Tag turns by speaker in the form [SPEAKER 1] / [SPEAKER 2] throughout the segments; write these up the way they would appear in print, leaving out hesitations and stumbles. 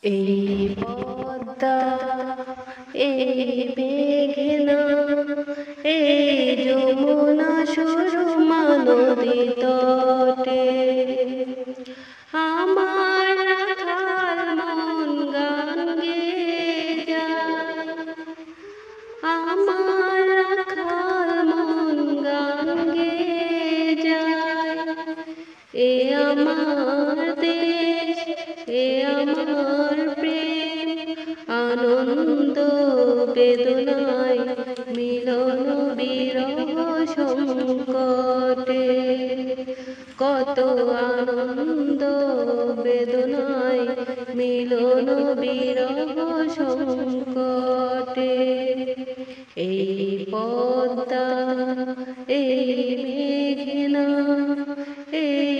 [SPEAKER 1] এই পদ্মা, এই মেঘনা, এই যমুনা সুরমা নদী তটে আমার রাখাল মন গান গেয়ে যায়। আমার রাখাল মন গান গেয়ে যায়। এ আমার দেশ, এ আমার প্রেম, আনন্দ বেদনায় মিলন বিরহ সংকটে। কত আনন্দ বেদনায় মিলন বিরহ সংকটে। এই পদ্মা, এই মেঘনা, এই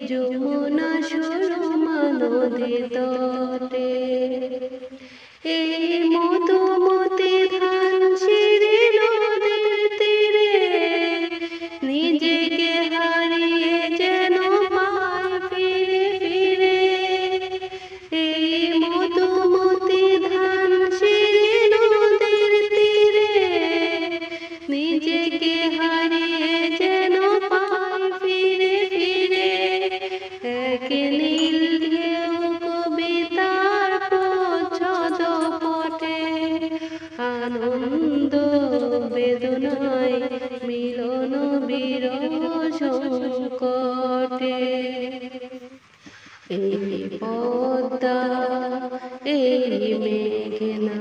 [SPEAKER 1] যমুনা সুরমা নদী তটে। এই মধুমতি ধান সিঁড়ি নদীর তীরে নিজেকে হারিয়ে যেন পায় ফিরে ফিরে। এই মধুমতি ধান সিঁড়ি নদীর তীরে নিজেকে হারিয়ে যেন পায় ফিরে ফিরে। এক নীল ঢেউ কবিতার প্রচ্ছদ পটে আনন্দ বেদনায় মিলন বিরহ সংকটে। এই পদ্মা, এই মেঘনা,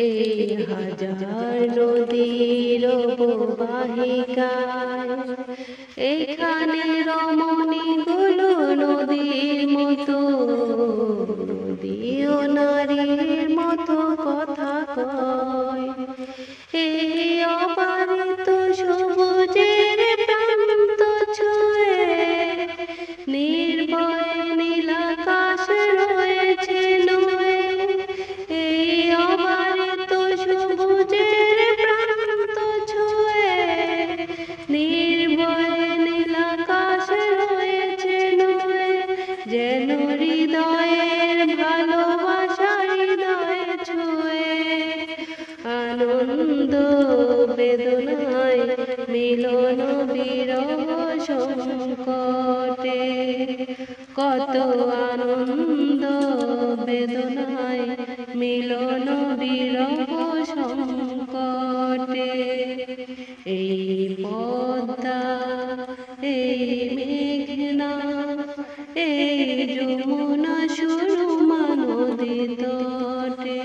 [SPEAKER 1] এই হাজার নদীর অববাহিকায় এখানে রমণীগুলো নদীর মতো, নদীও নারীর মতো কথা কয়। এই অবারিত সবুজের প্রান্ত ছুঁয়ে নির্ভয় নীলাকাশ রয়েছে নয়ে। এই অবারিত সবুজের প্রান্ত ছুঁয়ে নির্ভয় নীলাকাশ রয়েছে নয়ে। যেন হৃদয়ের ভালোবাসা হৃদয়ে ছুঁয়ে আনন্দ বেদনায় মিলন বিরহ সংকটে। কত আনন্দ বেদনায় মিলন বিরহ সংকটে। এই পদ্মা, এই মেঘনা, এই যমুনা সুরমা নদী তটে।